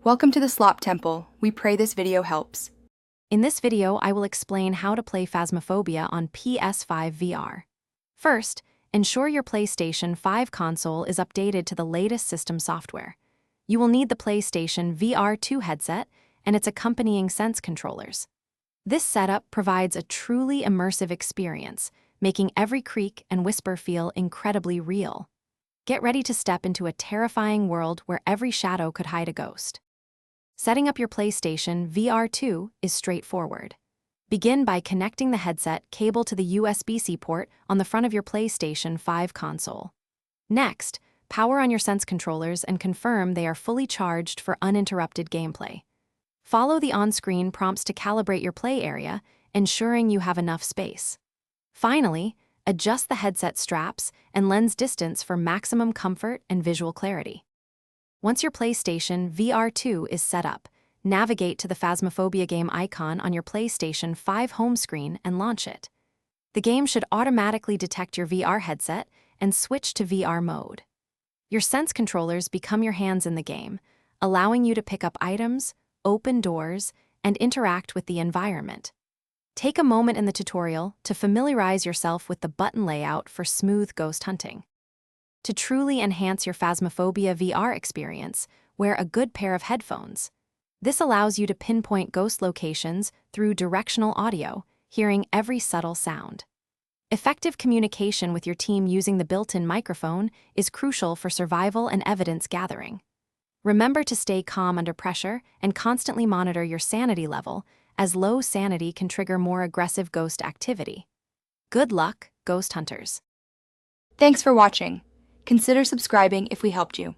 Welcome to the Slop Temple. We pray this video helps. In this video, I will explain how to play Phasmophobia on PS5 VR. First, ensure your PlayStation 5 console is updated to the latest system software. You will need the PlayStation VR 2 headset and its accompanying Sense controllers. This setup provides a truly immersive experience, making every creak and whisper feel incredibly real. Get ready to step into a terrifying world where every shadow could hide a ghost. Setting up your PlayStation VR 2 is straightforward. Begin by connecting the headset cable to the USB-C port on the front of your PlayStation 5 console. Next, power on your Sense controllers and confirm they are fully charged for uninterrupted gameplay. Follow the on-screen prompts to calibrate your play area, ensuring you have enough space. Finally, adjust the headset straps and lens distance for maximum comfort and visual clarity. Once your PlayStation VR 2 is set up, navigate to the Phasmophobia game icon on your PlayStation 5 home screen and launch it. The game should automatically detect your VR headset and switch to VR mode. Your Sense controllers become your hands in the game, allowing you to pick up items, open doors, and interact with the environment. Take a moment in the tutorial to familiarize yourself with the button layout for smooth ghost hunting. To truly enhance your Phasmophobia VR experience, wear a good pair of headphones. This allows you to pinpoint ghost locations through directional audio, hearing every subtle sound. Effective communication with your team using the built-in microphone is crucial for survival and evidence gathering. Remember to stay calm under pressure and constantly monitor your sanity level, as low sanity can trigger more aggressive ghost activity. Good luck, ghost hunters. Thanks for watching. Consider subscribing if we helped you.